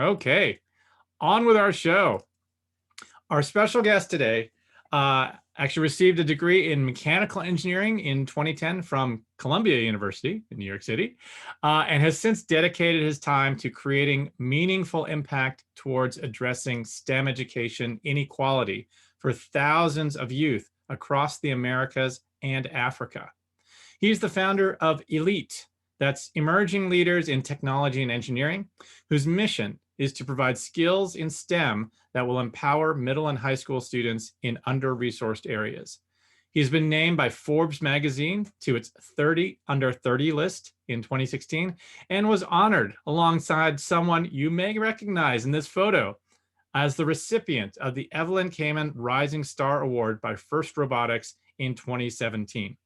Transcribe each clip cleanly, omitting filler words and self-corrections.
Okay, on with our show. Our special guest today actually received a degree in mechanical engineering in 2010 from Columbia University in New York City, and has since dedicated his time to creating meaningful impact towards addressing STEM education inequality for thousands of youth across the Americas and Africa. He's the founder of ELITE, that's Emerging Leaders in Technology and Engineering, whose mission is to provide skills in STEM that will empower middle and high school students in under-resourced areas. He's been named by Forbes magazine to its 30 under 30 list in 2016 and was honored alongside someone you may recognize in this photo as the recipient of the Evelyn Kamen Rising Star Award by First Robotics in 2017.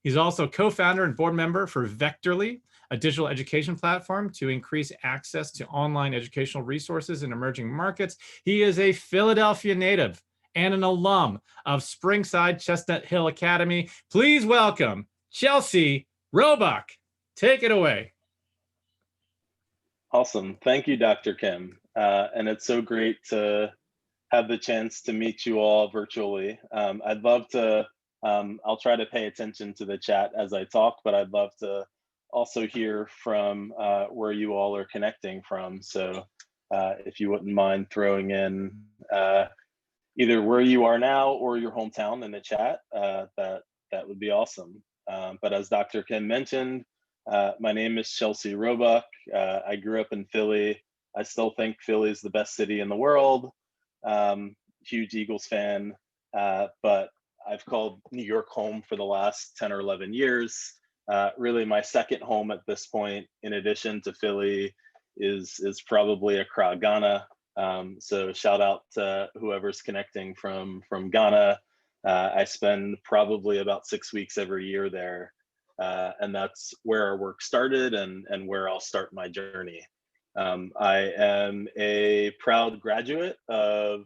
He's also co-founder and board member for Vectorly, a digital education platform to increase access to online educational resources in emerging markets. He is a Philadelphia native and an alum of Springside Chestnut Hill Academy. Please welcome Chelsey Roebuck. Take it away. Awesome. Thank you, Dr. Kim. And it's so great to have the chance to meet you all virtually. I'd love to, I'll try to pay attention to the chat as I talk, but I'd love to also hear from where you all are connecting from. So if you wouldn't mind throwing in either where you are now or your hometown in the chat, that would be awesome. But as Dr. Kim mentioned, my name is Chelsey Roebuck. I grew up in Philly. I still think Philly is the best city in the world. Huge Eagles fan, but I've called New York home for the last 10 or 11 years. Really my second home at this point, in addition to Philly, is probably Accra, Ghana. So shout out to whoever's connecting from Ghana. I spend probably about 6 weeks every year there. And that's where our work started and where I'll start my journey. I am a proud graduate of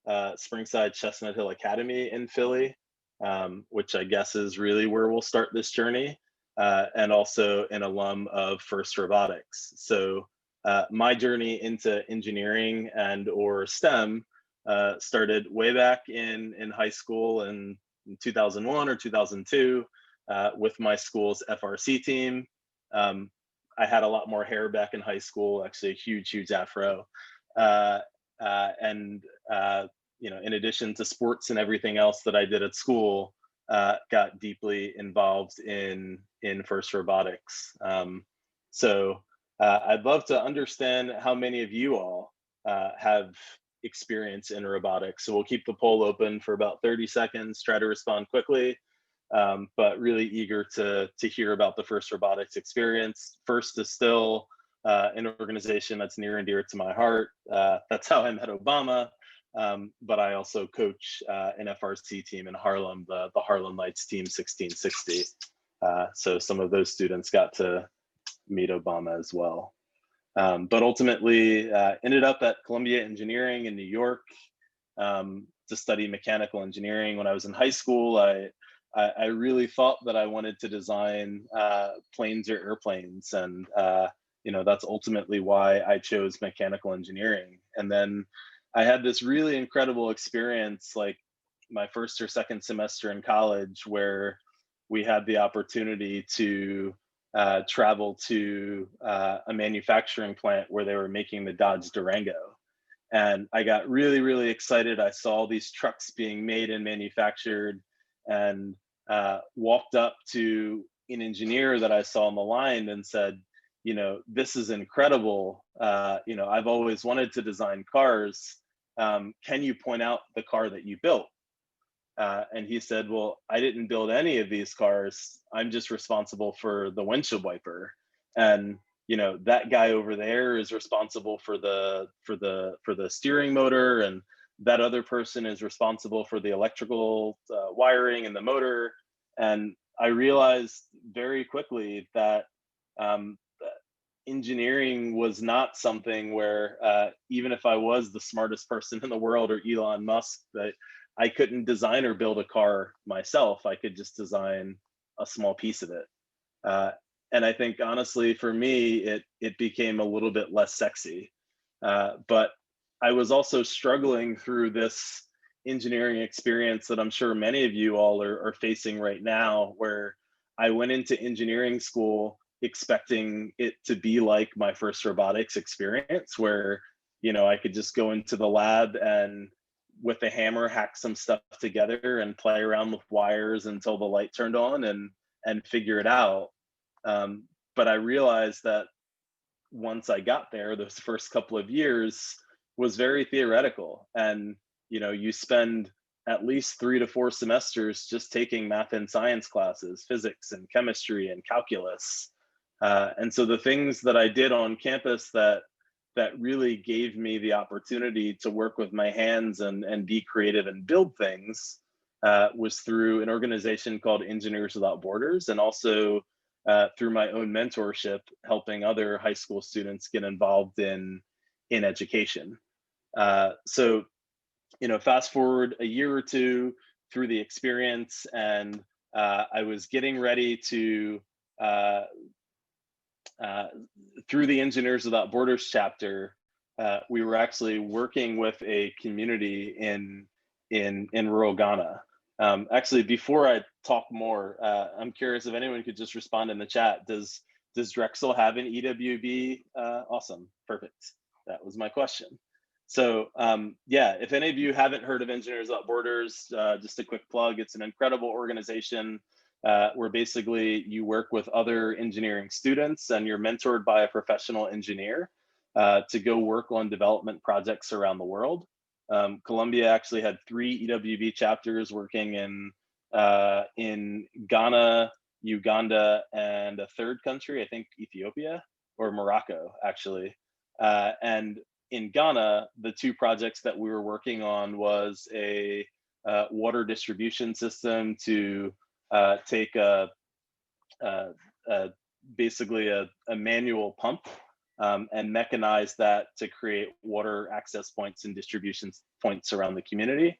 Springside Chestnut Hill Academy in Philly, which I guess is really where we'll start this journey, and also an alum of First Robotics. So my journey into engineering and or STEM started way back in high school in 2001 or 2002 with my school's FRC team. I had a lot more hair back in high school, actually a huge afro. And you know, in addition to sports and everything else that I did at school, got deeply involved in First Robotics. So I'd love to understand how many of you all have experience in robotics. So we'll keep the poll open for about 30 seconds, try to respond quickly. But really eager to hear about the First Robotics experience. First is still an organization that's near and dear to my heart. That's how I met Obama. But I also coach an FRC team in Harlem, the Harlem Lights Team 1660. So some of those students got to meet Obama as well. But ultimately ended up at Columbia Engineering in New York to study mechanical engineering. When I was in high school, I really thought that I wanted to design planes or airplanes, and you know, that's ultimately why I chose mechanical engineering. And then I had this really incredible experience, like my first or second semester in college, where we had the opportunity to travel to a manufacturing plant where they were making the Dodge Durango. And I got really excited. I saw these trucks being made and manufactured, and walked up to an engineer that I saw on the line and said, you know, this is incredible. You know, I've always wanted to design cars. Can you point out the car that you built? And he said, well, I didn't build any of these cars. I'm just responsible for the windshield wiper. And you know, that guy over there is responsible for the steering motor, and that other person is responsible for the electrical wiring and the motor. And I realized very quickly that engineering was not something where even if I was the smartest person in the world or Elon Musk, that I couldn't design or build a car myself. I could just design a small piece of it. And I think honestly, for me, it became a little bit less sexy. But I was also struggling through this engineering experience that I'm sure many of you all are facing right now, where I went into engineering school expecting it to be like my first robotics experience, where I could just go into the lab and with a hammer hack some stuff together and play around with wires until the light turned on and figure it out. But I realized that once I got there, those first couple of years was very theoretical. And, you spend at least 3 to 4 semesters just taking math and science classes, physics and chemistry and calculus. And so the things that I did on campus that really gave me the opportunity to work with my hands and be creative and build things was through an organization called Engineers Without Borders, and also through my own mentorship, helping other high school students get involved in education. So, fast forward a year or two through the experience, and I was getting ready to uh, through the Engineers Without Borders chapter. We were actually working with a community in rural Ghana. Actually, before I talk more, I'm curious if anyone could just respond in the chat. Does Drexel have an EWB? Awesome, perfect. That was my question. So yeah, if any of you haven't heard of Engineers Without Borders, just a quick plug. It's an incredible organization where basically you work with other engineering students and you're mentored by a professional engineer to go work on development projects around the world. Colombia actually had 3 EWB chapters working in Ghana, Uganda, and a third country, I think Ethiopia or Morocco, actually. And in Ghana, the 2 projects that we were working on was a water distribution system to take basically a manual pump and mechanize that to create water access points and distribution points around the community.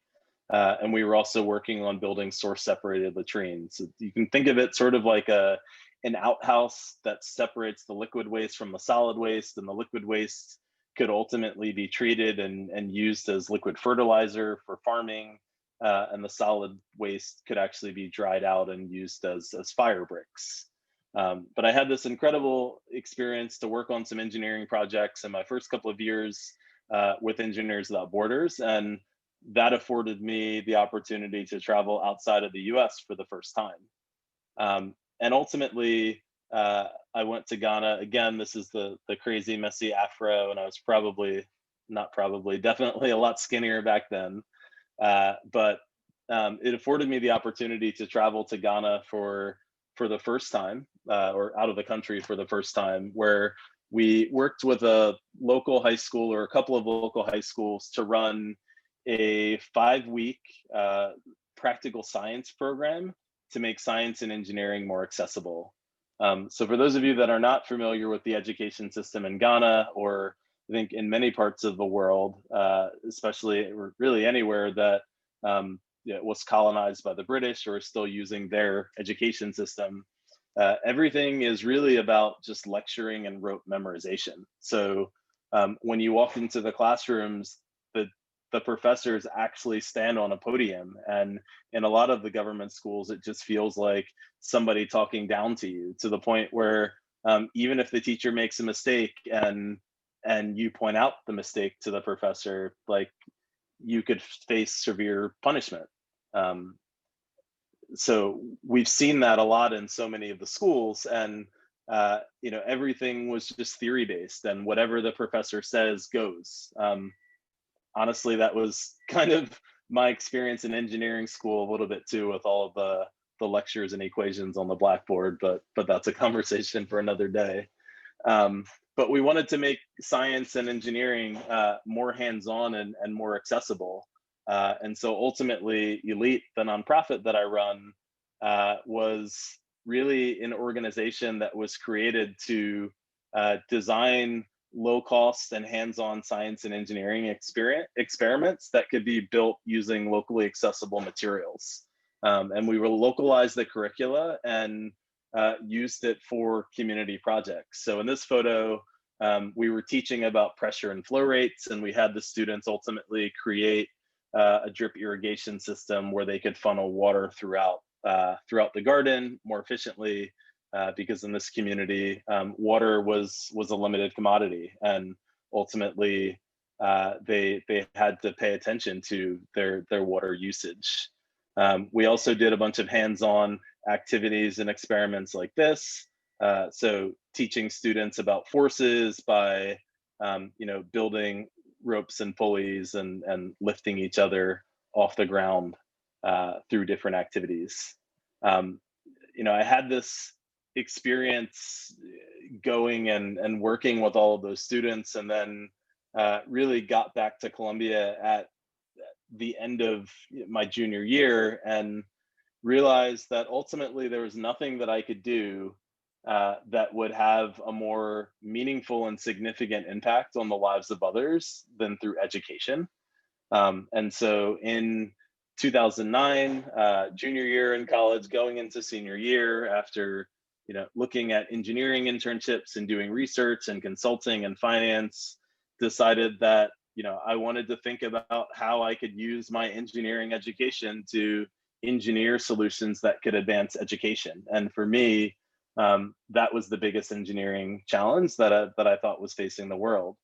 And we were also working on building source separated latrines. So you can think of it sort of like an outhouse that separates the liquid waste from the solid waste, and the liquid waste could ultimately be treated and used as liquid fertilizer for farming. And the solid waste could actually be dried out and used as fire bricks. But I had this incredible experience to work on some engineering projects in my first couple of years with Engineers Without Borders, and that afforded me the opportunity to travel outside of the US for the first time. And ultimately, I went to Ghana. Again, this is the crazy, messy afro, and I was definitely a lot skinnier back then. But it afforded me the opportunity to travel to Ghana for the first time, or out of the country for the first time, where we worked with a local high school or a couple of local high schools to run a 5-week practical science program to make science and engineering more accessible. So for those of you that are not familiar with the education system in Ghana, or I think in many parts of the world, especially or really anywhere that was colonized by the British or is still using their education system, everything is really about just lecturing and rote memorization. So when you walk into the classrooms, the professors actually stand on a podium, and in a lot of the government schools, it just feels like somebody talking down to you, to the point where even if the teacher makes a mistake and you point out the mistake to the professor, like, you could face severe punishment. So we've seen that a lot in so many of the schools, and everything was just theory based, and whatever the professor says goes. Honestly, that was kind of my experience in engineering school a little bit too, with all of the lectures and equations on the blackboard, but that's a conversation for another day. But we wanted to make science and engineering more hands-on and more accessible. And so ultimately, Elite, the nonprofit that I run, was really an organization that was created to design low cost and hands-on science and engineering experiments that could be built using locally accessible materials. And we will localize the curricula and used it for community projects. So in this photo, We were teaching about pressure and flow rates, and we had the students ultimately create a drip irrigation system where they could funnel water throughout the garden more efficiently, because in this community, water was a limited commodity, and ultimately they had to pay attention to their water usage. We also did a bunch of hands-on activities and experiments like this. So teaching students about forces by building ropes and pulleys and lifting each other off the ground through different activities. Um, I had this experience going and working with all of those students, and then really got back to Columbia at the end of my junior year and realized that ultimately there was nothing that I could do that would have a more meaningful and significant impact on the lives of others than through education. And so in 2009, junior year in college, going into senior year, after looking at engineering internships and doing research and consulting and finance, decided that I wanted to think about how I could use my engineering education to engineer solutions that could advance education. And for me, that was the biggest engineering challenge that I thought was facing the world.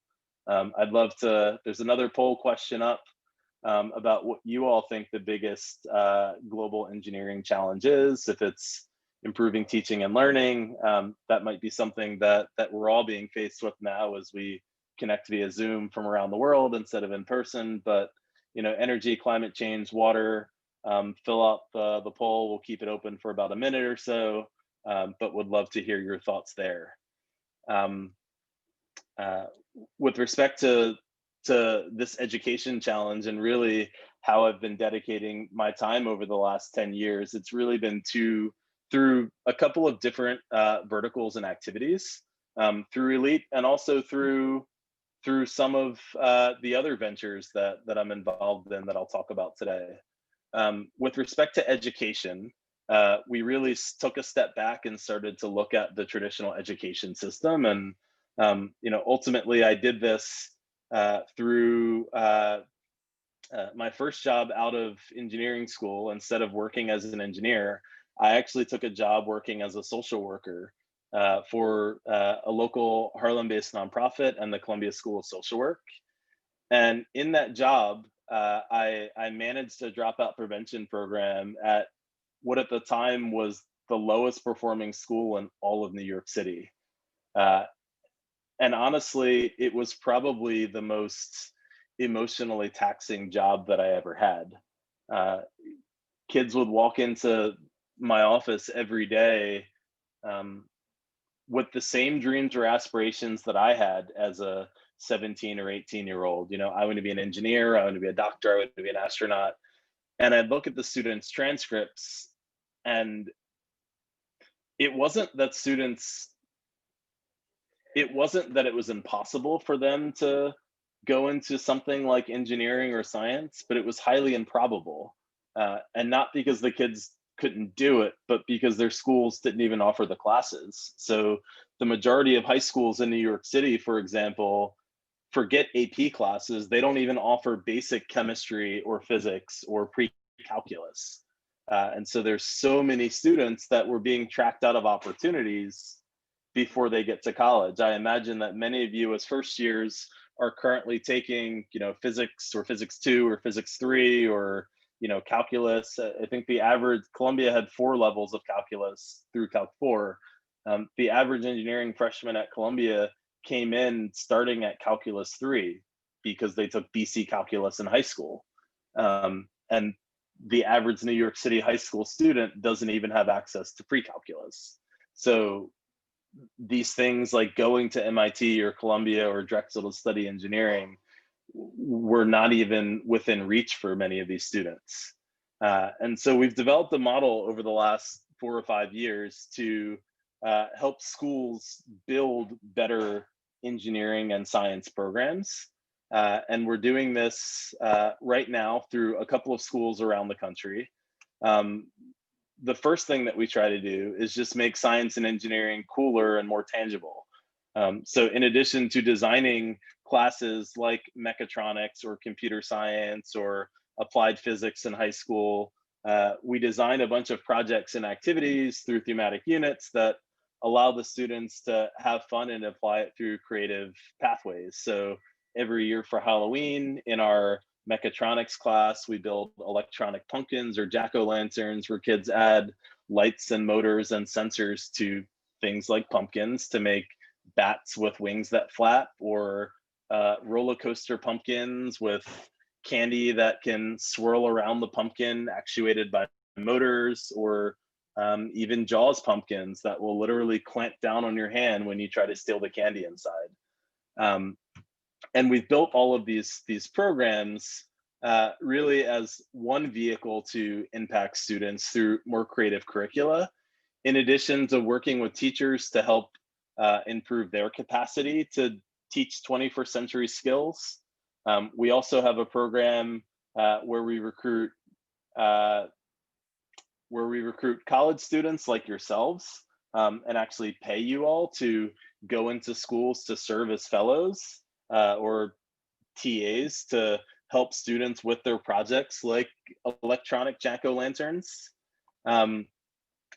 I'd love to. There's another poll question up about what you all think the biggest global engineering challenge is. If it's improving teaching and learning, that might be something that we're all being faced with now as we connect via Zoom from around the world instead of in person. But energy, climate change, water. Fill out the poll. We'll keep it open for about a minute or so, but would love to hear your thoughts there. Um, uh, with respect to this education challenge and really how I've been dedicating my time over the last 10 years, it's really been through a couple of different verticals and activities, through Elite and also through some of the other ventures that I'm involved in that I'll talk about today. With respect to education, we really took a step back and started to look at the traditional education system. And ultimately, I did this through my first job out of engineering school. Instead of working as an engineer, I actually took a job working as a social worker for a local Harlem-based nonprofit and the Columbia School of Social Work. And in that job, I managed a dropout prevention program at what at the time was the lowest performing school in all of New York City. Uh, and honestly, it was probably the most emotionally taxing job that I ever had. Uh, Kids would walk into my office every day um, with the same dreams or aspirations that I had as a 17 or 18-year-old. I want to be an engineer, I want to be a doctor, I want to be an astronaut. And I'd look at the students' transcripts, and it wasn't that it was impossible for them to go into something like engineering or science, but it was highly improbable. And not because the kids couldn't do it, but because their schools didn't even offer the classes. So the majority of high schools in New York City, for example, forget AP classes. They don't even offer basic chemistry or physics or pre-calculus. And so there's so many students that were being tracked out of opportunities before they get to college. I imagine that many of you as first years are currently taking, physics or physics 2 or physics 3 or, calculus. I think the average, Columbia had 4 levels of calculus through Calc 4. The average engineering freshman at Columbia came in starting at calculus 3 because they took BC calculus in high school. And the average New York City high school student doesn't even have access to pre-calculus. So these things like going to MIT or Columbia or Drexel to study engineering were not even within reach for many of these students. And so we've developed a model over the last 4 or 5 years to help schools build better engineering and science programs. And we're doing this right now through a couple of schools around the country. The first thing that we try to do is just make science and engineering cooler and more tangible. So in addition to designing classes like mechatronics or computer science or applied physics in high school, we design a bunch of projects and activities through thematic units that allow the students to have fun and apply it through creative pathways. So every year for Halloween in our mechatronics class, we build electronic pumpkins or jack-o'-lanterns where kids add lights and motors and sensors to things like pumpkins to make bats with wings that flap, or roller coaster pumpkins with candy that can swirl around the pumpkin actuated by motors, or even Jaws pumpkins that will literally clamp down on your hand when you try to steal the candy inside. Um, and we've built all of these programs really as one vehicle to impact students through more creative curricula, in addition to working with teachers to help improve their capacity to teach 21st century skills. We also have a program where we recruit uh, college students like yourselves, and actually pay you all to go into schools to serve as fellows or TAs to help students with their projects like electronic jack-o'-lanterns. Um,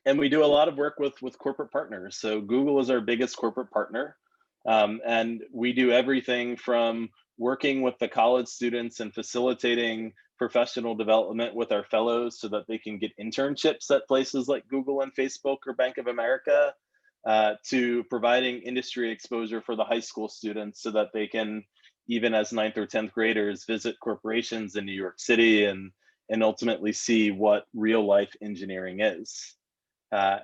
and we do a lot of work with corporate partners. So Google is our biggest corporate partner, and we do everything from working with the college students and facilitating professional development with our fellows so that they can get internships at places like Google and Facebook or Bank of America, to providing industry exposure for the high school students so that they can, even as ninth or 10th graders, visit corporations in New York City and ultimately see what real life engineering is. Uh,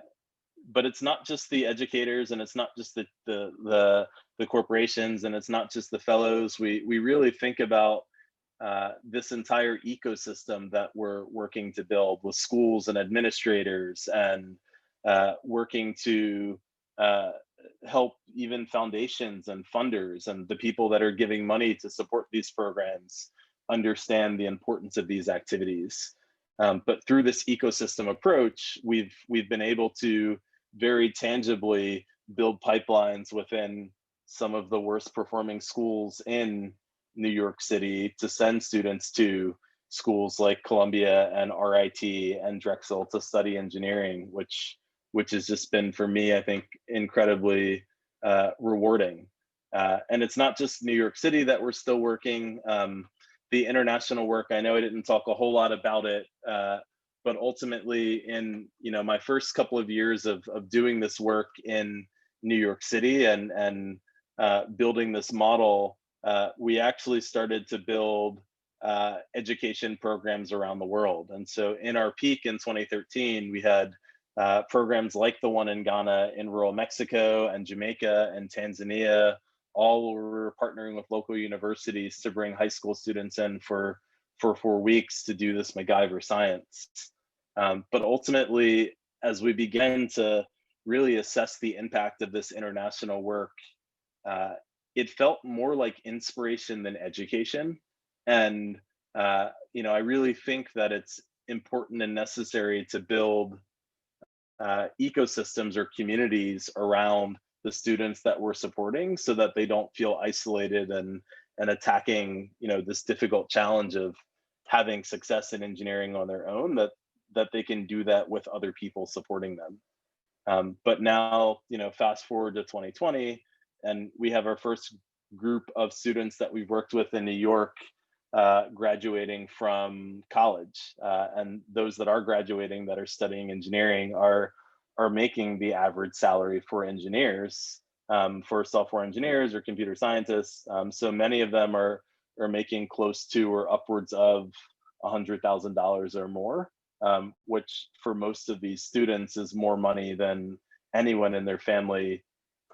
but it's not just the educators, and it's not just the corporations, and it's not just the fellows. We really think about this entire ecosystem that we're working to build with schools and administrators, and working to uh, help even foundations and funders and the people that are giving money to support these programs understand the importance of these activities. But through this ecosystem approach, we've been able to very tangibly build pipelines within some of the worst performing schools in New York City to send students to schools like Columbia and RIT and Drexel to study engineering, which has just been, for me, I think, incredibly rewarding. And it's not just New York City that we're still working. The international work, I know I didn't talk a whole lot about it, but ultimately in my first couple of years of doing this work in New York City and building this model, we actually started to build education programs around the world. And so in our peak in 2013, we had programs like the one in Ghana, in rural Mexico and Jamaica and Tanzania, all were partnering with local universities to bring high school students in for 4 weeks to do this MacGyver science. But ultimately, as we began to really assess the impact of this international work, uh, it felt more like inspiration than education. And I really think that it's important and necessary to build ecosystems or communities around the students that we're supporting so that they don't feel isolated and attacking this difficult challenge of having success in engineering on their own, that they can do that with other people supporting them. But now, fast forward to 2020, and we have our first group of students that we've worked with in New York graduating from college, and those that are graduating that are studying engineering are making the average salary for engineers, for software engineers or computer scientists. So many of them are making close to or upwards of $100,000 or more, which for most of these students is more money than anyone in their family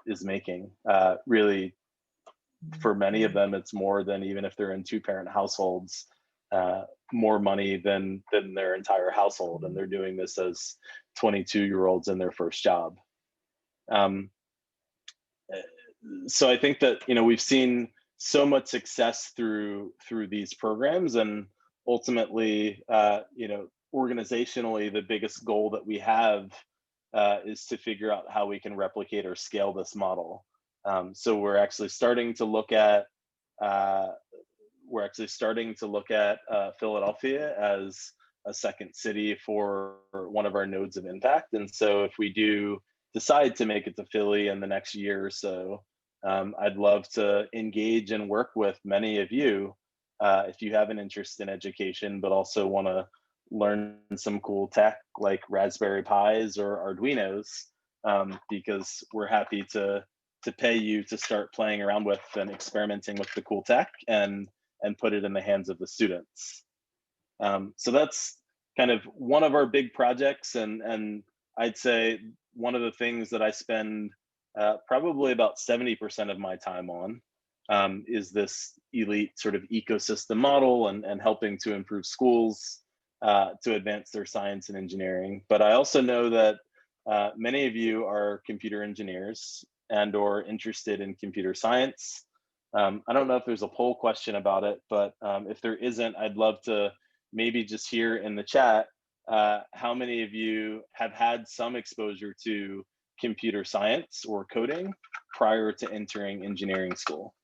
is making. Really, for many of them, it's more than, even if they're in two-parent households, more money than their entire household, and they're doing this as 22-year-olds in their first job. So I think that we've seen so much success through these programs, and ultimately, organizationally, the biggest goal that we have is to figure out how we can replicate or scale this model. So we're actually starting to look at uh, Philadelphia as a second city for one of our nodes of impact. And so if we do decide to make it to Philly in the next year or so, I'd love to engage and work with many of you if you have an interest in education, but also want to learn some cool tech like Raspberry Pis or Arduinos, because we're happy to pay you to start playing around with and experimenting with the cool tech and put it in the hands of the students. So that's kind of one of our big projects, and I'd say one of the things that I spend probably about 70% of my time on is this elite sort of ecosystem model and helping to improve schools to advance their science and engineering. But I also know that many of you are computer engineers and or interested in computer science. I don't know if there's a poll question about it, but if there isn't, I'd love to maybe just hear in the chat how many of you have had some exposure to computer science or coding prior to entering engineering school.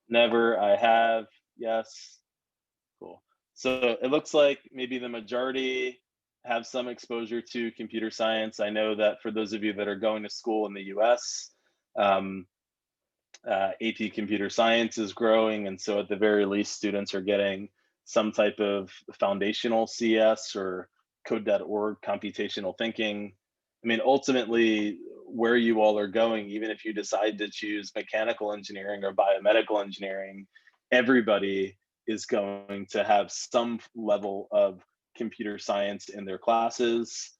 Never, I have, yes, cool. So it looks like maybe the majority have some exposure to computer science. I know that for those of you that are going to school in the US, AP Computer Science is growing, and so at the very least, students are getting some type of foundational CS or code.org computational thinking. I mean, ultimately, where you all are going, even if you decide to choose mechanical engineering or biomedical engineering, everybody is going to have some level of computer science in their classes,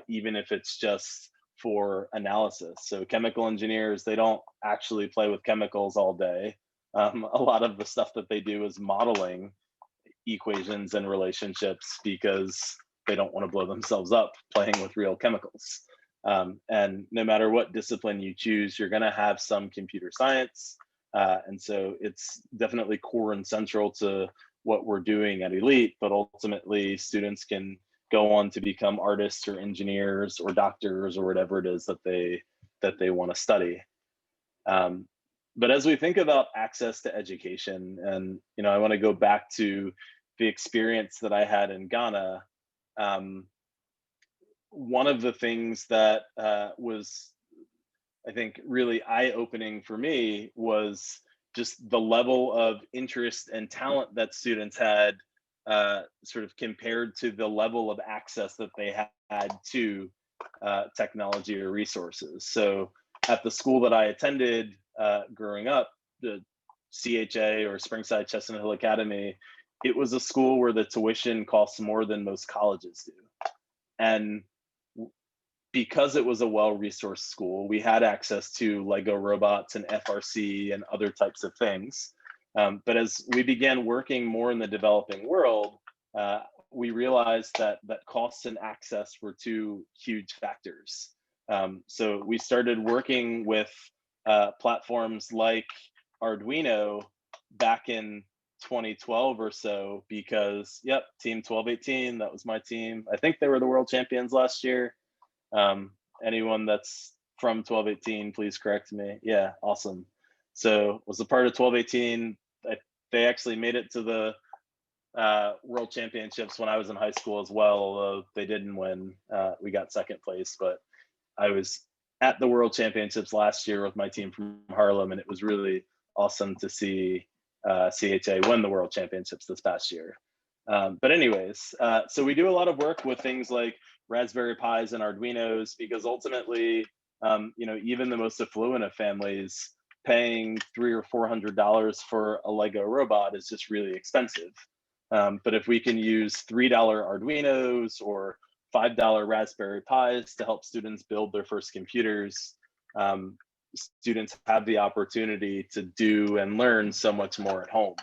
even if it's just for analysis. So chemical engineers, they don't actually play with chemicals all day. A lot of the stuff that they do is modeling equations and relationships because they don't want to blow themselves up playing with real chemicals. And no matter what discipline you choose, you're going to have some computer science. And so it's definitely core and central to what we're doing at Elite, but ultimately students can go on to become artists or engineers or doctors or whatever it is that they want to study. But as we think about access to education, and I want to go back to the experience that I had in Ghana. One of the things that was, I think, really eye-opening for me was just the level of interest and talent that students had, sort of compared to the level of access that they had to technology or resources. So at the school that I attended growing up, the CHA or Springside Chestnut Hill Academy, it was a school where the tuition costs more than most colleges do. And because it was a well-resourced school, we had access to Lego robots and FRC and other types of things. But as we began working more in the developing world, we realized that costs and access were two huge factors. So we started working with platforms like Arduino back in 2012 or so, because Team 1218, that was my team. I think they were the world champions last year. Anyone that's from 1218, please correct me. Yeah, awesome. So was a part of 1218. They actually made it to the world championships when I was in high school as well, although they didn't win. We got second place, but I was at the world championships last year with my team from Harlem, and it was really awesome to see CHA win the world championships this past year. But anyways, so we do a lot of work with things like Raspberry Pis and Arduinos, because ultimately, even the most affluent of families, paying $300 or $400 for a Lego robot is just really expensive. But if we can use $3 Arduinos or $5 Raspberry Pis to help students build their first computers, students have the opportunity to do and learn so much more at home.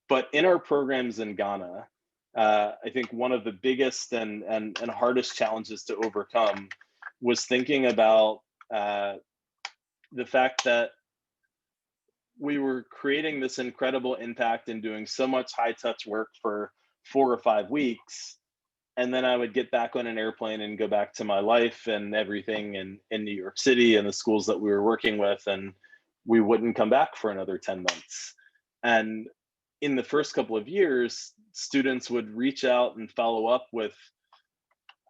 But in our programs in Ghana, I think one of the biggest and hardest challenges to overcome was thinking about the fact that we were creating this incredible impact and doing so much high touch work for 4 or 5 weeks, and then I would get back on an airplane and go back to my life and everything in New York City and the schools that we were working with, and we wouldn't come back for another 10 months. And in the first couple of years, students would reach out and follow up with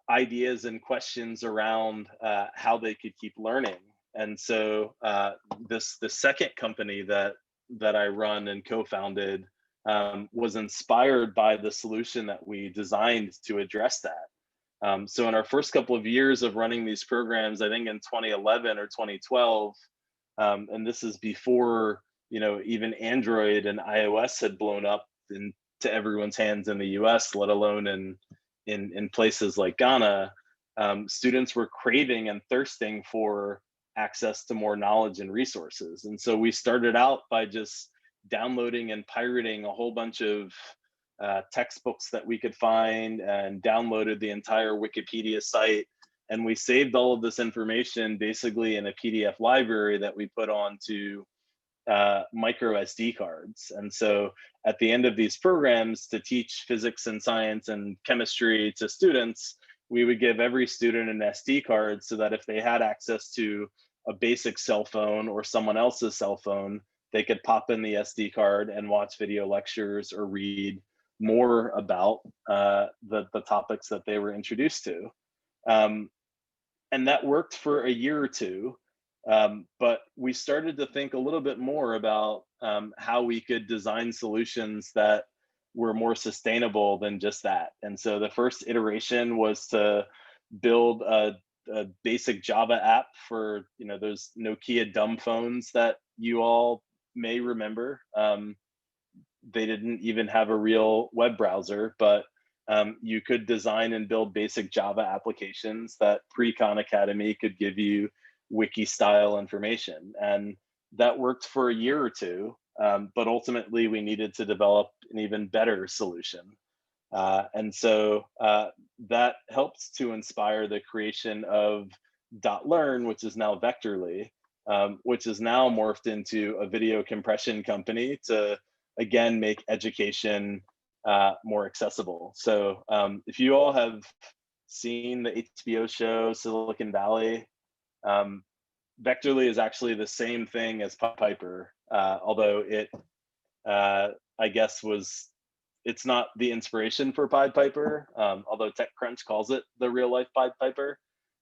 ideas and questions around how they could keep learning. And so the second company that I run and co-founded was inspired by the solution that we designed to address that. So in our first couple of years of running these programs, I think in 2011 or 2012, and this is before even Android and iOS had blown up into everyone's hands in the U.S., let alone in places like Ghana. Students were craving and thirsting for access to more knowledge and resources, and so we started out by just downloading and pirating a whole bunch of textbooks that we could find, and downloaded the entire Wikipedia site. And we saved all of this information basically in a PDF library that we put onto micro SD cards. And so at the end of these programs, to teach physics and science and chemistry to students, we would give every student an SD card so that if they had access to a basic cell phone or someone else's cell phone, they could pop in the SD card and watch video lectures or read more about the topics that they were introduced to. And that worked for a year or two. But we started to think a little bit more about how we could design solutions that were more sustainable than just that. And so the first iteration was to build a basic Java app for those Nokia dumb phones that you all may remember. They didn't even have a real web browser, but you could design and build basic Java applications that pre-Khan Academy could give you wiki style information. And that worked for a year or two, but ultimately we needed to develop an even better solution. And so that helped to inspire the creation of .learn, which is now Vectorly, which is now morphed into a video compression company to, again, make education more accessible. So if you all have seen the HBO show Silicon Valley, Vectorly is actually the same thing as Piper, although it, I guess, it's not the inspiration for Pied Piper, although TechCrunch calls it the real life Pied Piper.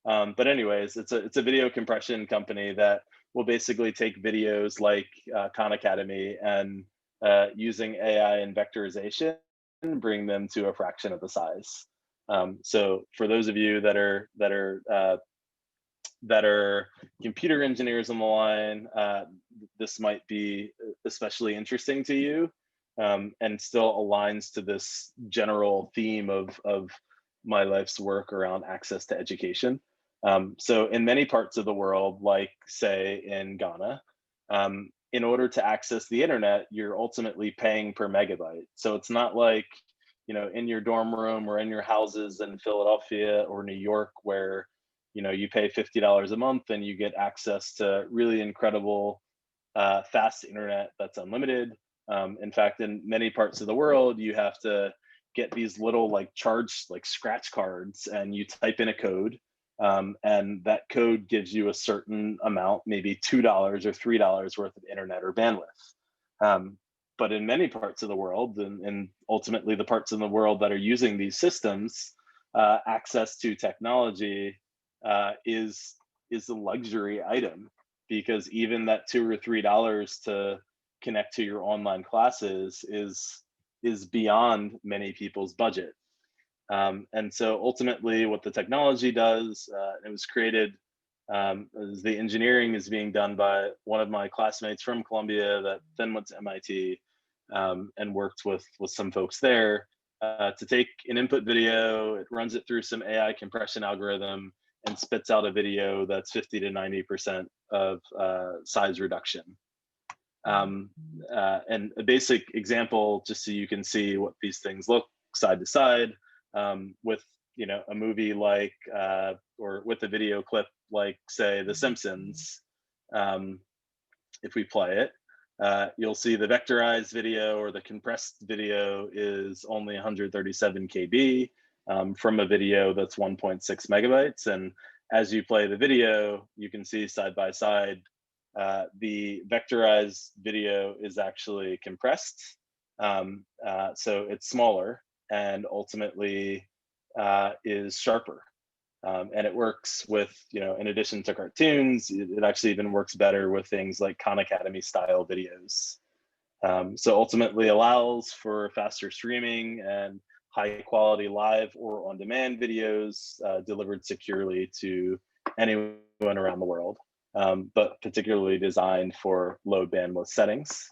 But anyways, it's a video compression company that will basically take videos like Khan Academy and using AI and vectorization, bring them to a fraction of the size. So for those of you that are computer engineers on the line, this might be especially interesting to you, and still aligns to this general theme of my life's work around access to education. So in many parts of the world, like say in Ghana, in order to access the internet, you're ultimately paying per megabyte. So it's not like, in your dorm room or in your houses in Philadelphia or New York, where, you pay $50 a month and you get access to really incredible, fast internet that's unlimited. In fact, in many parts of the world, you have to get these little charged scratch cards, and you type in a code, and that code gives you a certain amount, maybe $2 or $3 worth of internet or bandwidth. But in many parts of the world, and ultimately the parts of the world that are using these systems, access to technology is a luxury item, because even that $2 or $3 to connect to your online classes is beyond many people's budget. And so ultimately what the technology does, it was created, the engineering is being done by one of my classmates from Columbia that then went to MIT, and worked with some folks there to take an input video, it runs it through some AI compression algorithm, and spits out a video that's 50 to 90% of size reduction. And a basic example, just so you can see what these things look side to side, with a movie like, or with a video clip like, say, The Simpsons. If we play it, you'll see the vectorized video or the compressed video is only 137 KB. from a video that's 1.6 megabytes. And as you play the video, you can see side by side, the vectorized video is actually compressed. So it's smaller and ultimately is sharper. And it works with, in addition to cartoons, it actually even works better with things like Khan Academy style videos. So ultimately allows for faster streaming and high quality live or on demand videos delivered securely to anyone around the world, but particularly designed for low bandwidth settings.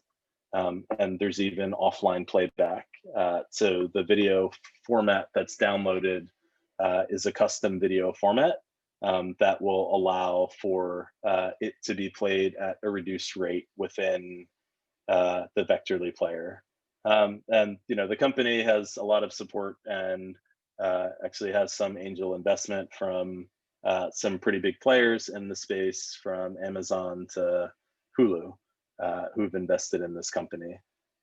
And there's even offline playback. So the video format that's downloaded is a custom video format that will allow for it to be played at a reduced rate within the Vectorly player. And the company has a lot of support and actually has some angel investment from some pretty big players in the space, from Amazon to Hulu, who've invested in this company.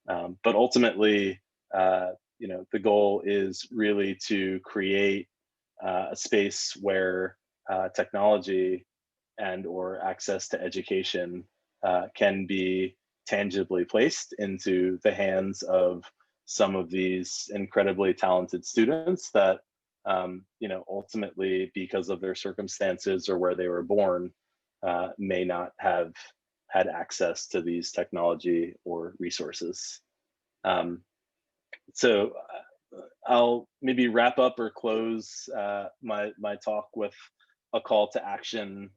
But ultimately, the goal is really to create a space where technology and or access to education can be tangibly placed into the hands of some of these incredibly talented students that ultimately, because of their circumstances or where they were born, may not have had access to these technology or resources. So I'll maybe wrap up or close my talk with a call to action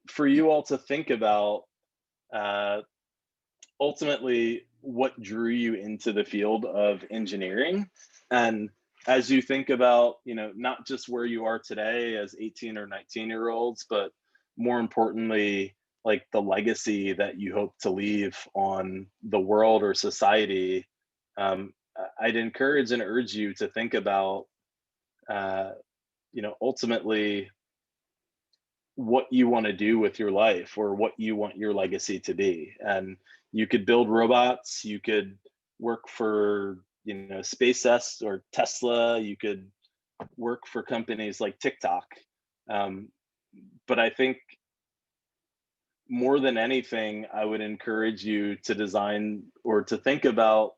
for you all to think about ultimately what drew you into the field of engineering. And as you think about, not just where you are today as 18 or 19-year-olds, but more importantly, like the legacy that you hope to leave on the world or society, I'd encourage and urge you to think about, ultimately what you want to do with your life or what you want your legacy to be. And you could build robots, you could work for, SpaceX or Tesla, you could work for companies like TikTok. But I think more than anything, I would encourage you to design or to think about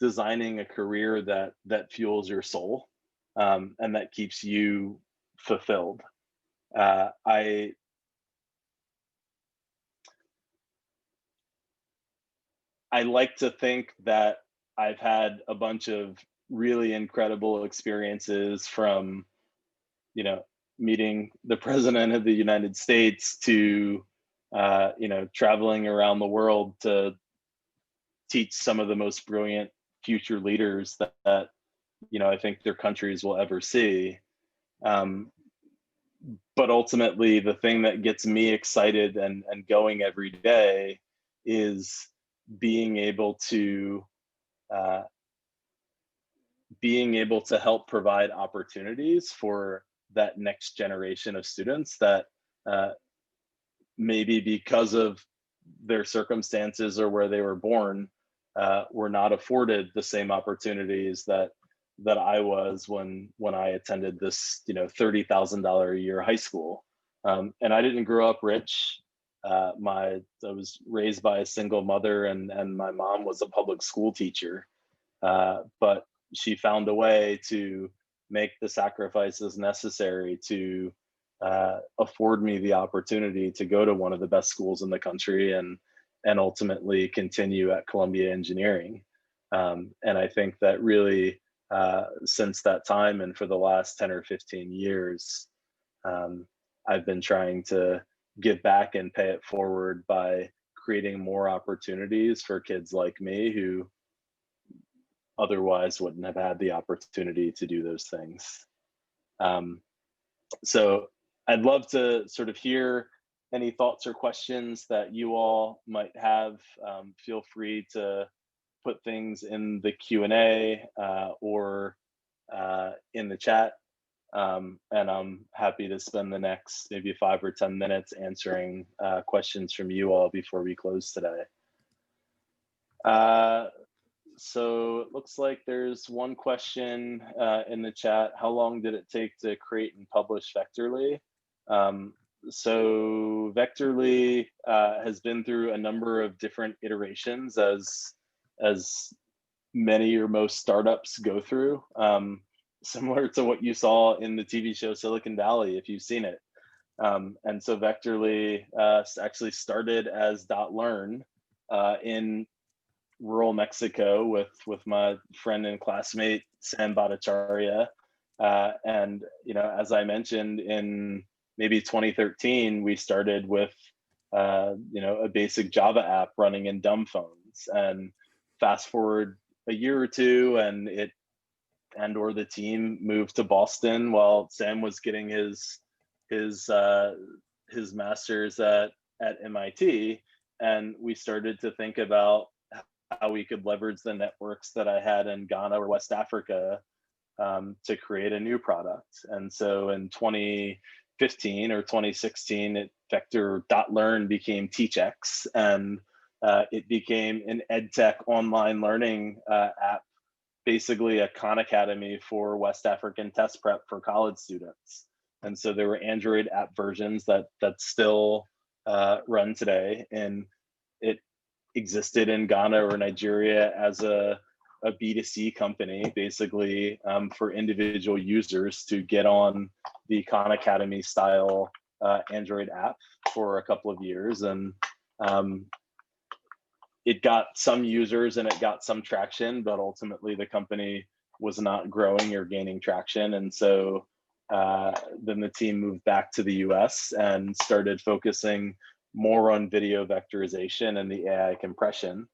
designing a career that fuels your soul, and that keeps you fulfilled. I like to think that I've had a bunch of really incredible experiences, from, meeting the president of the United States to, traveling around the world to teach some of the most brilliant future leaders that I think their countries will ever see. But ultimately, the thing that gets me excited and going every day is being able to uh, help provide opportunities for that next generation of students that uh, maybe because of their circumstances or where they were born, were not afforded the same opportunities that I was when I attended this, $30,000 a year high school. And I didn't grow up rich. I was raised by a single mother, and my mom was a public school teacher. But she found a way to make the sacrifices necessary to afford me the opportunity to go to one of the best schools in the country and ultimately continue at Columbia Engineering. And I think that really, since that time and for the last 10 or 15 years, I've been trying to give back and pay it forward by creating more opportunities for kids like me who otherwise wouldn't have had the opportunity to do those things. So I'd love to sort of hear any thoughts or questions that you all might have. Feel free to put things in the Q&A or in the chat. And I'm happy to spend the next maybe 5 or 10 minutes answering questions from you all before we close today. So it looks like there's one question in the chat. How long did it take to create and publish Vectorly? Um, so Vectorly has been through a number of different iterations, as many or most startups go through. Similar to what you saw in the TV show Silicon Valley, if you've seen it. And so Vectorly actually started as .learn in rural Mexico with my friend and classmate Sam Bhattacharya. And as I mentioned, in maybe 2013, we started with a basic Java app running in dumb phones. And fast forward a year or two, and the team moved to Boston while Sam was getting his master's at MIT, and we started to think about how we could leverage the networks that I had in Ghana or West Africa to create a new product. And so in 2015 or 2016, Vector.learn became TeachX, and it became an edtech online learning app, basically a Khan Academy for West African test prep for college students. And so there were Android app versions that still run today, and it existed in Ghana or Nigeria as a B2C company, basically for individual users to get on the Khan Academy style Android app for a couple of years. And it got some users and it got some traction, but ultimately the company was not growing or gaining traction. And so then the team moved back to the US and started focusing more on video vectorization and the AI compression.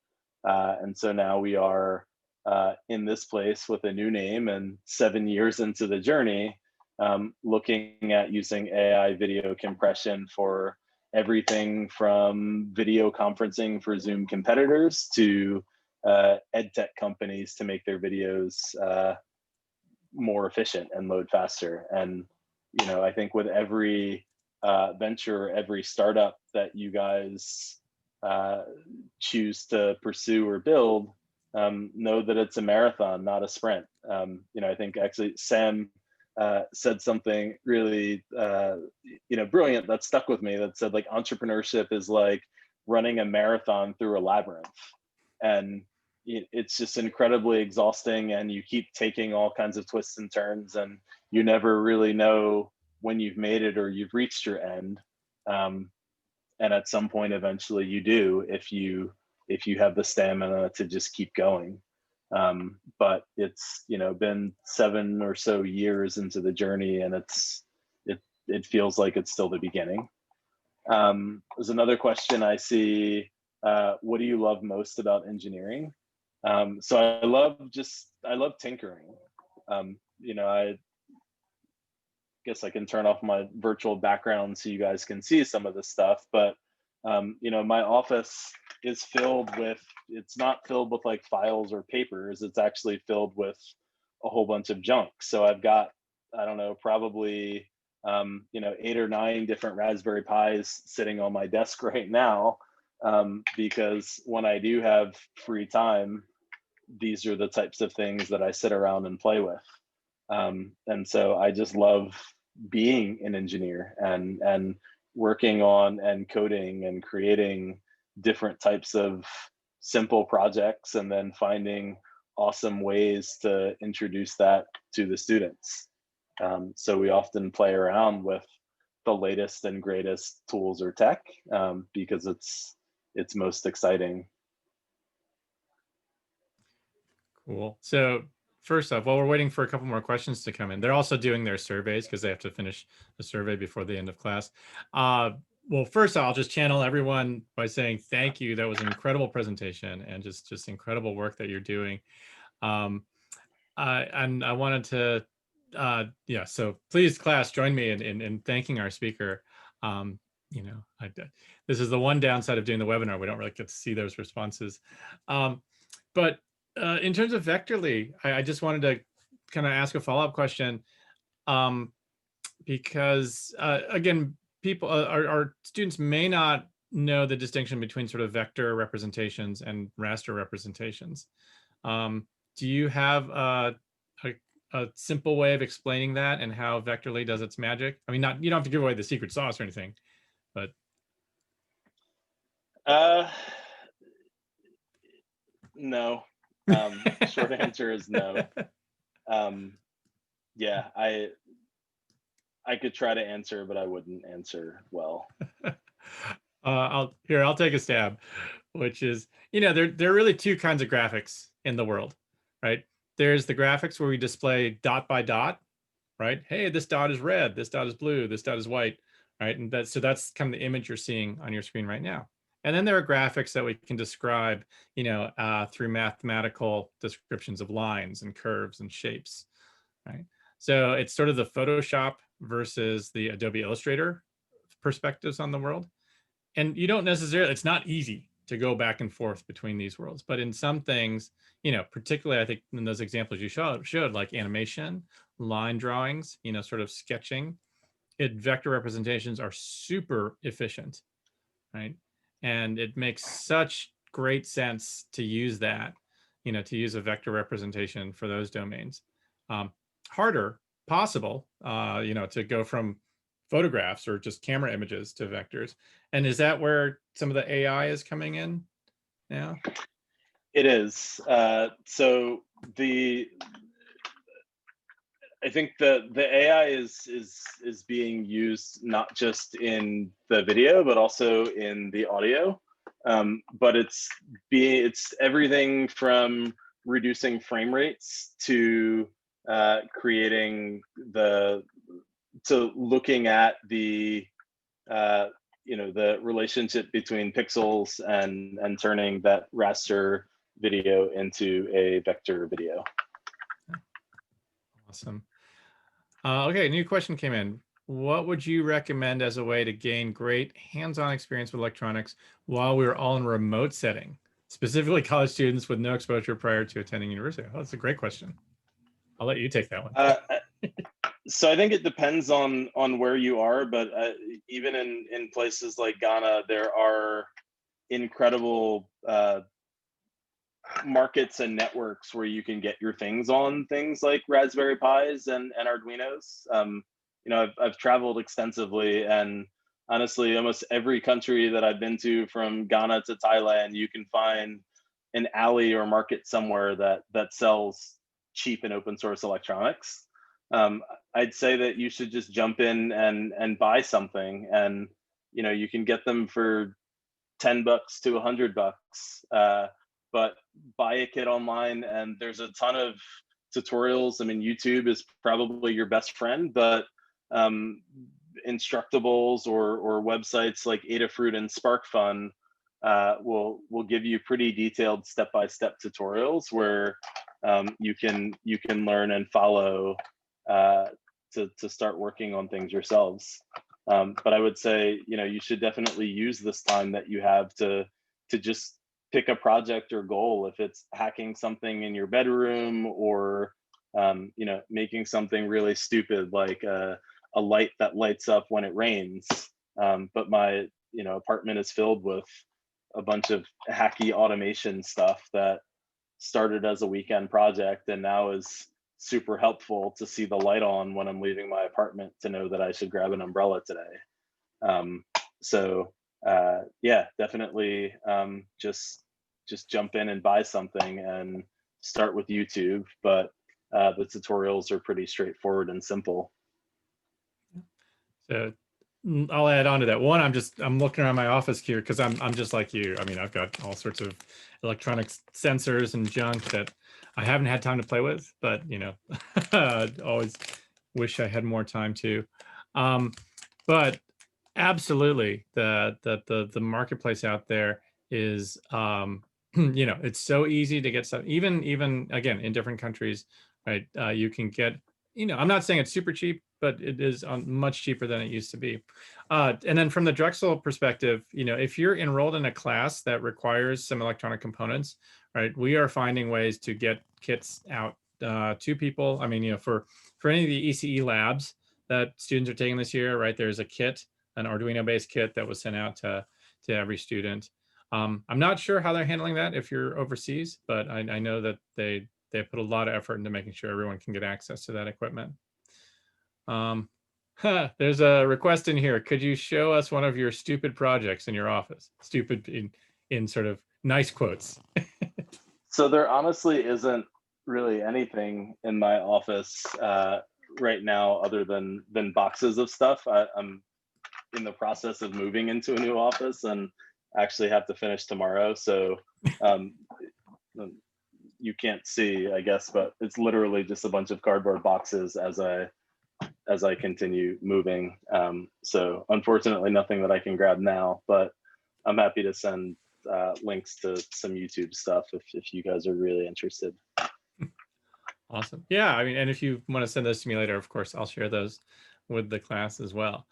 And so now we are in this place with a new name and 7 years into the journey, looking at using AI video compression for everything from video conferencing for Zoom competitors to edtech companies to make their videos more efficient and load faster. And I think with every venture, every startup that you guys choose to pursue or build, know that it's a marathon, not a sprint. I think actually Sam said something really brilliant that stuck with me, that said, like, entrepreneurship is like running a marathon through a labyrinth, and it's just incredibly exhausting, and you keep taking all kinds of twists and turns, and you never really know when you've made it or you've reached your end. And at some point eventually you do, if you have the stamina to just keep going. But it's been 7 or so years into the journey, and it feels like it's still the beginning. There's another question I see. What do you love most about engineering? So I love tinkering. I guess I can turn off my virtual background so you guys can see some of this stuff, but my office is filled with, it's not filled with like files or papers, it's actually filled with a whole bunch of junk. So I've got, I don't know, probably 8 or 9 different Raspberry Pis sitting on my desk right now, because when I do have free time, these are the types of things that I sit around and play with. And so I just love being an engineer and working on and coding and creating different types of simple projects, and then finding awesome ways to introduce that to the students. So we often play around with the latest and greatest tools or tech, because it's most exciting. Cool. So first off, while we're waiting for a couple more questions to come in, they're also doing their surveys because they have to finish the survey before the end of class. Well, first I'll just channel everyone by saying thank you. That was an incredible presentation and just incredible work that you're doing. And I wanted to, yeah, so please class, join me in thanking our speaker. This is the one downside of doing the webinar. We don't really get to see those responses. But in terms of Vectorly, I just wanted to kind of ask a follow-up question, because again, people, our students may not know the distinction between sort of vector representations and raster representations. Do you have a simple way of explaining that and how Vectorly does its magic? I mean, you don't have to give away the secret sauce or anything, but Uh, no. Short answer is no. Um, yeah, I could try to answer, but I wouldn't answer well. I'll take a stab, which is, there are really two kinds of graphics in the world, right? There's the graphics where we display dot by dot, right? Hey, this dot is red, this dot is blue, this dot is white, right? And that's kind of the image you're seeing on your screen right now. And then there are graphics that we can describe, through mathematical descriptions of lines and curves and shapes, right? So it's sort of the Photoshop versus the Adobe Illustrator perspectives on the world. And you don't necessarily, it's not easy to go back and forth between these worlds, but in some things, particularly I think in those examples you showed like animation, line drawings, sort of sketching, vector representations are super efficient, right? And it makes such great sense to use that, to use a vector representation for those domains. Harder possible, to go from photographs or just camera images to vectors. And is that where some of the AI is coming in now? It is. So the I think the AI is being used not just in the video but also in the audio. But it's everything from reducing frame rates to creating to looking at the the relationship between pixels and turning that raster video into a vector video. Awesome. Okay, new question came in. What would you recommend as a way to gain great hands-on experience with electronics while we were all in a remote setting, specifically college students with no exposure prior to attending university? Oh, that's a great question. I'll let you take that one. So I think it depends on where you are, but even in places like Ghana, there are incredible markets and networks where you can get your things on things like Raspberry Pis and Arduinos. I've traveled extensively, and honestly, almost every country that I've been to, from Ghana to Thailand, you can find an alley or market somewhere that sells cheap and open source electronics. I'd say that you should just jump in and buy something, and you can get them for $10 to $100. But buy a kit online, and there's a ton of tutorials. I mean, YouTube is probably your best friend, but Instructables or websites like Adafruit and SparkFun will give you pretty detailed step-by-step tutorials where you can learn and follow to start working on things yourselves. But I would say you should definitely use this time that you have to just pick a project or goal. If it's hacking something in your bedroom, or making something really stupid like a light that lights up when it rains. But my apartment is filled with a bunch of hacky automation stuff that started as a weekend project and now is super helpful to see the light on when I'm leaving my apartment to know that I should grab an umbrella today. Yeah, definitely just jump in and buy something and start with YouTube, but the tutorials are pretty straightforward and simple. So I'll add on to that. One, I'm looking around my office here because I'm just like you. I mean, I've got all sorts of electronic sensors and junk that I haven't had time to play with, but always wish I had more time to. But absolutely, the marketplace out there is it's so easy to get stuff. Even again in different countries, right? You can get I'm not saying it's super cheap, but it is much cheaper than it used to be. And then from the Drexel perspective, if you're enrolled in a class that requires some electronic components, right, we are finding ways to get kits out to people. I mean, for any of the ECE labs that students are taking this year, right, there's a kit, an Arduino-based kit that was sent out to every student. I'm not sure how they're handling that if you're overseas, but I know that they put a lot of effort into making sure everyone can get access to that equipment. There's a request in here. Could you show us one of your stupid projects in your office? Stupid in sort of nice quotes. So there honestly isn't really anything in my office right now other than boxes of stuff. I'm in the process of moving into a new office and actually have to finish tomorrow. So um, you can't see, I guess, but it's literally just a bunch of cardboard boxes as I continue moving. So unfortunately, nothing that I can grab now, but I'm happy to send links to some YouTube stuff if you guys are really interested. Awesome. Yeah, I mean, and if you want to send those to me later, of course, I'll share those with the class as well.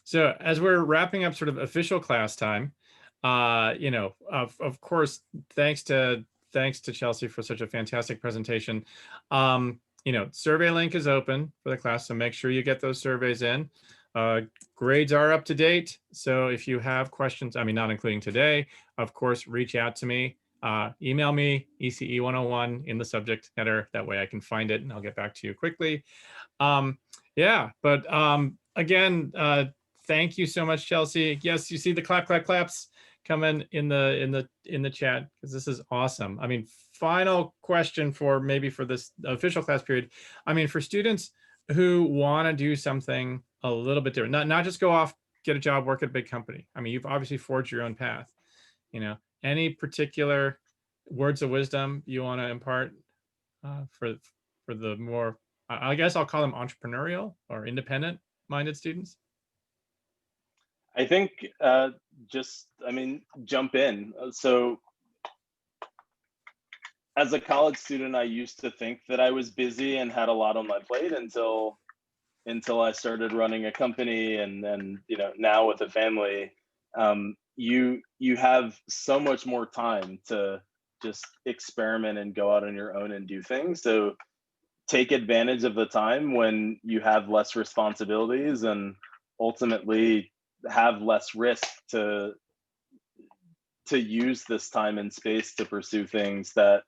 So as we're wrapping up sort of official class time, of course, thanks to Chelsey for such a fantastic presentation. Survey link is open for the class, so make sure you get those surveys in. Grades are up to date, so if you have questions, I mean, not including today, of course, reach out to me. Email me ECE-101 in the subject header. That way I can find it and I'll get back to you quickly. Again, thank you so much, Chelsey. Yes, you see the claps coming in the chat because this is awesome. I mean, final question for this official class period. I mean, for students who want to do something a little bit different, not just go off, get a job, work at a big company. I mean, you've obviously forged your own path. Any particular words of wisdom you want to impart for the more, I guess I'll call them entrepreneurial or independent minded students? I think jump in. So as a college student, I used to think that I was busy and had a lot on my plate until I started running a company, and then now with a family. You have so much more time to just experiment and go out on your own and do things. So take advantage of the time when you have less responsibilities and ultimately have less risk to use this time and space to pursue things that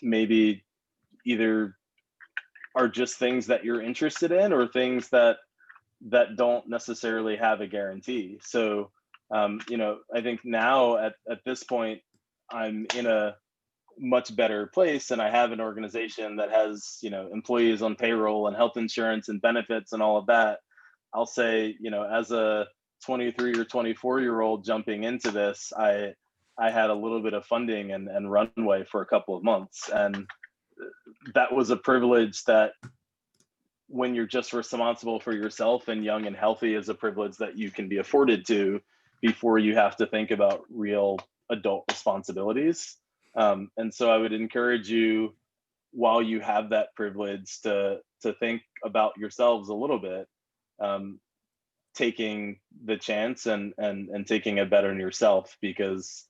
maybe either are just things that you're interested in or things that don't necessarily have a guarantee. So I think now at this point I'm in a much better place, and I have an organization that has employees on payroll and health insurance and benefits and all of that. I'll say, as a 23 or 24-year-old jumping into this, I had a little bit of funding and runway for a couple of months, and that was a privilege that, when you're just responsible for yourself and young and healthy, is a privilege that you can be afforded to before you have to think about real adult responsibilities. And so I would encourage you, while you have that privilege, to think about yourselves a little bit, taking the chance and taking a bet on yourself, because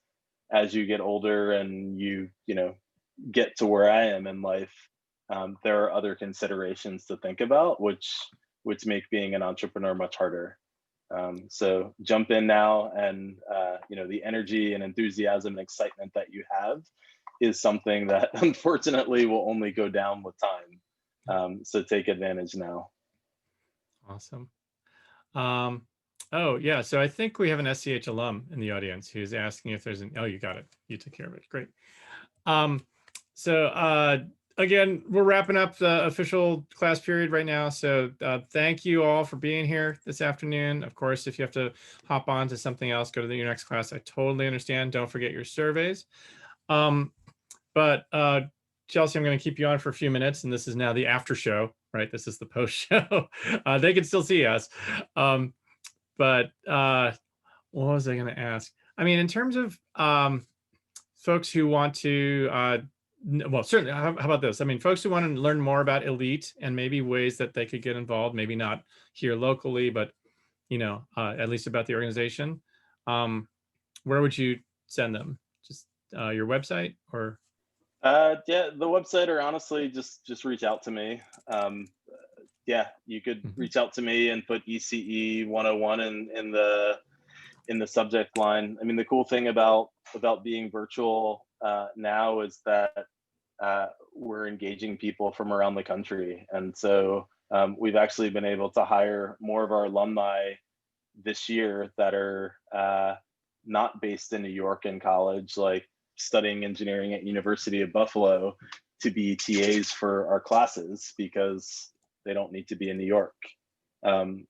as you get older and you get to where I am in life, there are other considerations to think about, which make being an entrepreneur much harder. So jump in now, and the energy and enthusiasm and excitement that you have is something that unfortunately will only go down with time. So take advantage now. Awesome. Oh yeah, so I think we have an SCH alum in the audience who's asking if there's oh, you got it. You took care of it. Great. Again, we're wrapping up the official class period right now. So thank you all for being here this afternoon. Of course, if you have to hop on to something else, go to your next class. I totally understand. Don't forget your surveys. But Chelsey, I'm going to keep you on for a few minutes, and this is now the after show, right? This is the post show. They can still see us. But what was I going to ask? I mean, in terms of folks who want to, well, certainly, how about this? I mean, folks who want to learn more about Elite and maybe ways that they could get involved, maybe not here locally, but, at least about the organization, where would you send them? Just your website or? Yeah, the website, or honestly, just reach out to me. Yeah, you could reach out to me and put ECE 101 in in the subject line. I mean, the cool thing about being virtual now is that we're engaging people from around the country, and so we've actually been able to hire more of our alumni this year that are not based in New York in college, like studying engineering at University of Buffalo, to be TAs for our classes because they don't need to be in New York.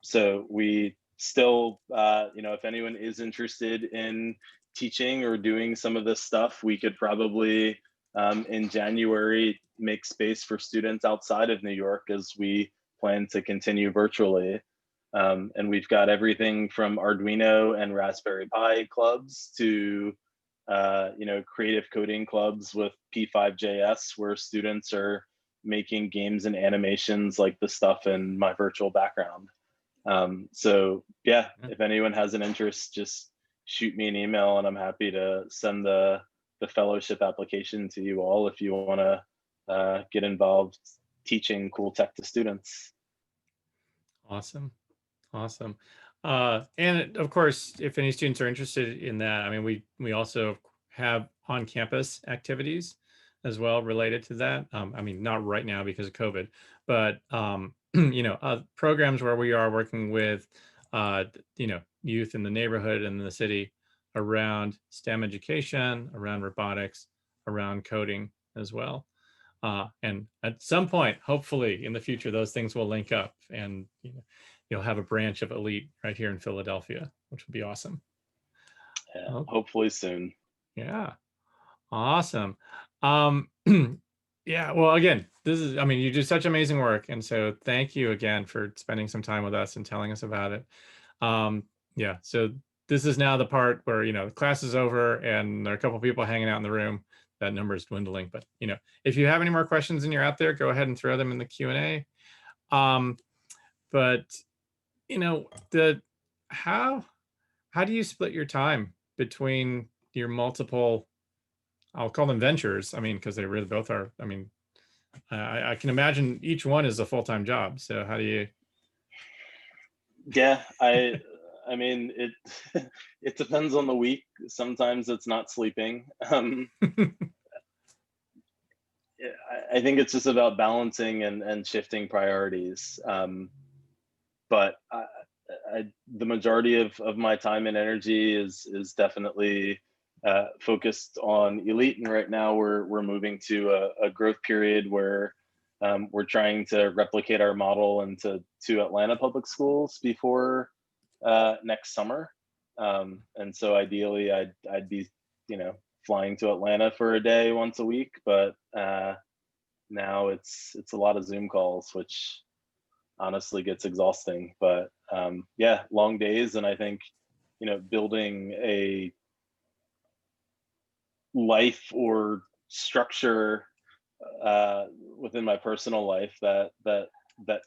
So we still, if anyone is interested in teaching or doing some of this stuff, we could probably in January make space for students outside of New York as we plan to continue virtually. And we've got everything from Arduino and Raspberry Pi clubs to creative coding clubs with P5JS, where students are making games and animations like the stuff in my virtual background. So yeah, if anyone has an interest, just shoot me an email and I'm happy to send the fellowship application to you all if you want to get involved teaching cool tech to students. Awesome. Awesome. And of course, if any students are interested in that, I mean, we also have on-campus activities as well related to that. I mean, not right now because of COVID, but programs where we are working with, youth in the neighborhood and in the city around STEM education, around robotics, around coding as well. And at some point, hopefully in the future, those things will link up and you'll have a branch of Elite right here in Philadelphia, which would be awesome. Yeah, hopefully soon. Yeah, awesome. Yeah, well, again, you do such amazing work. And so thank you again for spending some time with us and telling us about it. Yeah, so this is now the part where, the class is over and there are a couple people hanging out in the room. That number is dwindling, but if you have any more questions and you're out there, go ahead and throw them in the Q&A. But how do you split your time between your multiple, I'll call them ventures? I mean, because they really both are. I mean, I can imagine each one is a full-time job. So how do you? Yeah, I mean, it depends on the week. Sometimes it's not sleeping. I think it's just about balancing and shifting priorities. But the majority of my time and energy is definitely focused on Elite. And right now we're moving to a growth period where we're trying to replicate our model into 2 Atlanta public schools before next summer. And so ideally I'd be, flying to Atlanta for a day once a week, but now it's a lot of Zoom calls, which honestly gets exhausting. But yeah, long days. And I think, building a life or structure within my personal life that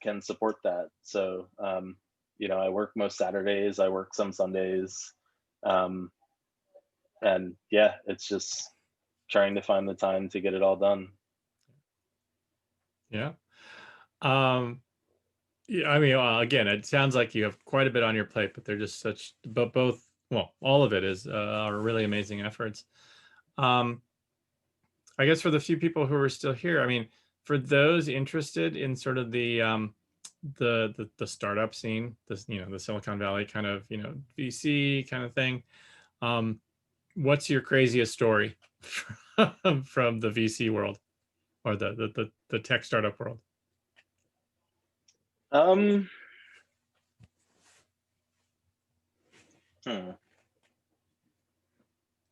can support that. So I work most Saturdays, I work some Sundays, and yeah, it's just trying to find the time to get it all done. Yeah. Yeah, I mean, again, it sounds like you have quite a bit on your plate, but they're just all of it are really amazing efforts. I guess for the few people who are still here, I mean, for those interested in sort of the startup scene, the Silicon Valley kind of, VC kind of thing, what's your craziest story from the VC world or the tech startup world?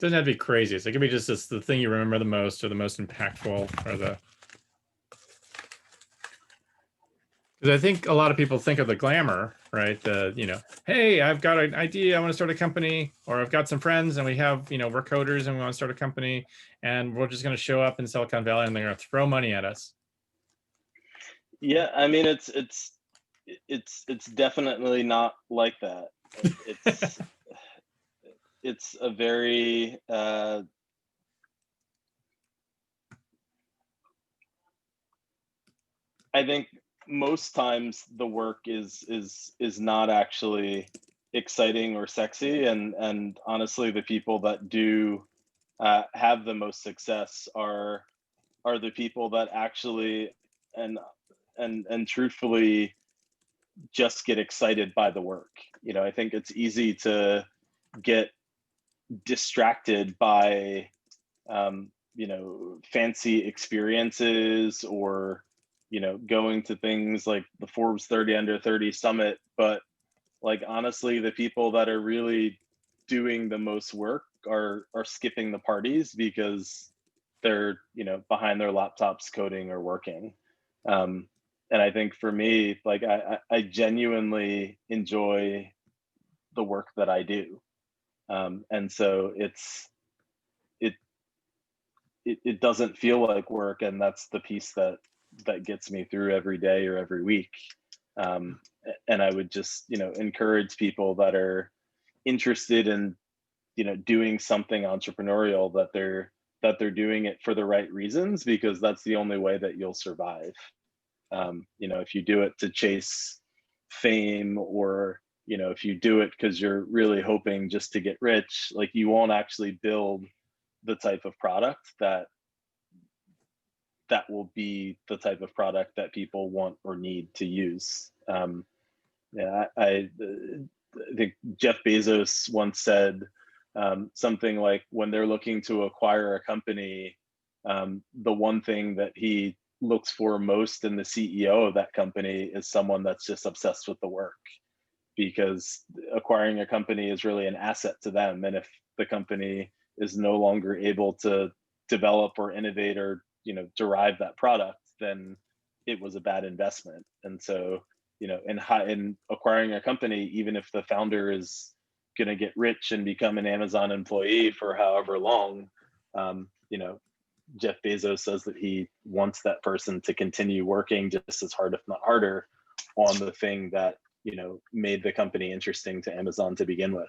Doesn't have to be craziest. It could be just the thing you remember the most or the most impactful or because I think a lot of people think of the glamour, right? Hey, I've got an idea, I want to start a company, or I've got some friends and we have, we're coders and we want to start a company and we're just going to show up in Silicon Valley and they're going to throw money at us. Yeah, I mean, it's definitely not like that. It's a very I think most times the work is not actually exciting or sexy, and honestly, the people that do have the most success are the people that actually and and truthfully just get excited by the work. You know, I think it's easy to get distracted by fancy experiences, or going to things like the Forbes 30 under 30 summit, but like honestly, the people that are really doing the most work are skipping the parties because they're behind their laptops coding or working. um, and I think for me, like I genuinely enjoy the work that I do. And so it, it doesn't feel like work, and that's the piece that gets me through every day or every week. And I would just encourage people that are interested in doing something entrepreneurial, that they're doing it for the right reasons, because that's the only way that you'll survive. If you do it to chase fame, or if you do it because you're really hoping just to get rich, like you won't actually build the type of product that will be the type of product that people want or need to use. Yeah, I think Jeff Bezos once said something like, when they're looking to acquire a company, the one thing that he looks for most in the CEO of that company is someone that's just obsessed with the work, because acquiring a company is really an asset to them. And if the company is no longer able to develop or innovate or derive that product, then it was a bad investment. And so in acquiring a company, even if the founder is going to get rich and become an Amazon employee for however long, um, you know Jeff Bezos says that he wants that person to continue working just as hard, if not harder, on the thing that made the company interesting to Amazon to begin with.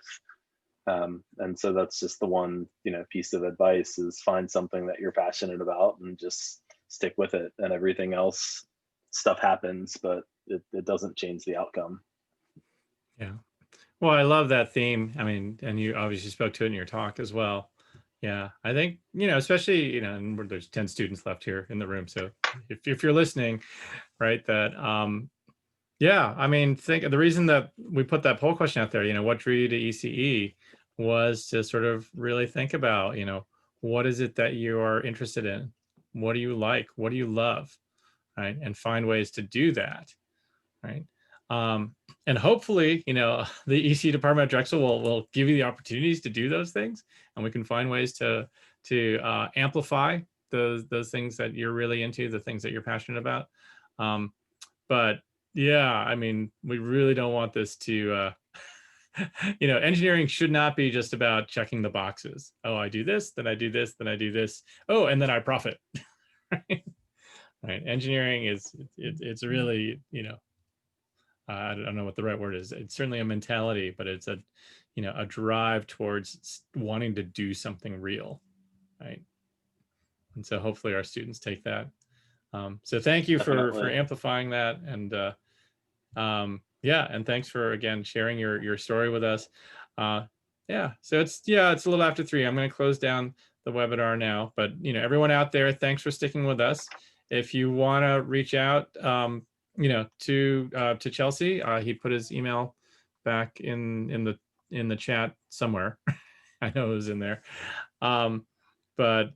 And so that's just the one piece of advice: is find something that you're passionate about and just stick with it, and everything else, stuff happens, but it doesn't change the outcome. Yeah. Well, I love that theme. I mean, and you obviously spoke to it in your talk as well. Yeah, I think, especially, and there's 10 students left here in the room. So if you're listening, right, that, yeah, I mean, think the reason that we put that poll question out there, what drew you to ECE, was to sort of really think about, what is it that you are interested in? What do you like? What do you love? Right. And find ways to do that. Right. And hopefully, the EC department at Drexel will give you the opportunities to do those things, and we can find ways to amplify those things that you're really into, the things that you're passionate about. But yeah, I mean, we really don't want this to, engineering should not be just about checking the boxes. Oh, I do this, then I do this, then I do this. Oh, and then I profit. Right? Right. Engineering it's really, I don't know what the right word is. It's certainly a mentality, but it's a drive towards wanting to do something real, right? And so hopefully our students take that. So thank you for Definitely. amplifying that, and yeah, and thanks for again sharing your story with us. Yeah, so it's a little after 3. I'm going to close down the webinar now, but everyone out there, thanks for sticking with us. If you want to reach out, to Chelsey, he put his email back in the chat somewhere. I know it was in there. But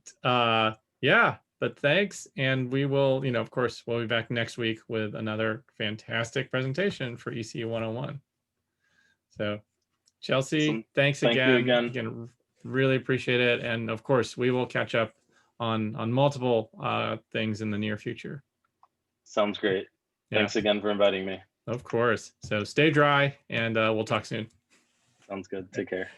yeah, but thanks, and we will, of course, we'll be back next week with another fantastic presentation for ECE 101. So Chelsey, thanks Thank you again. again. Again, really appreciate it, and of course, we will catch up on multiple things in the near future. Sounds great. Yeah, Thanks again for inviting me. of course. So stay dry, and we'll talk soon. Sounds good. Take care.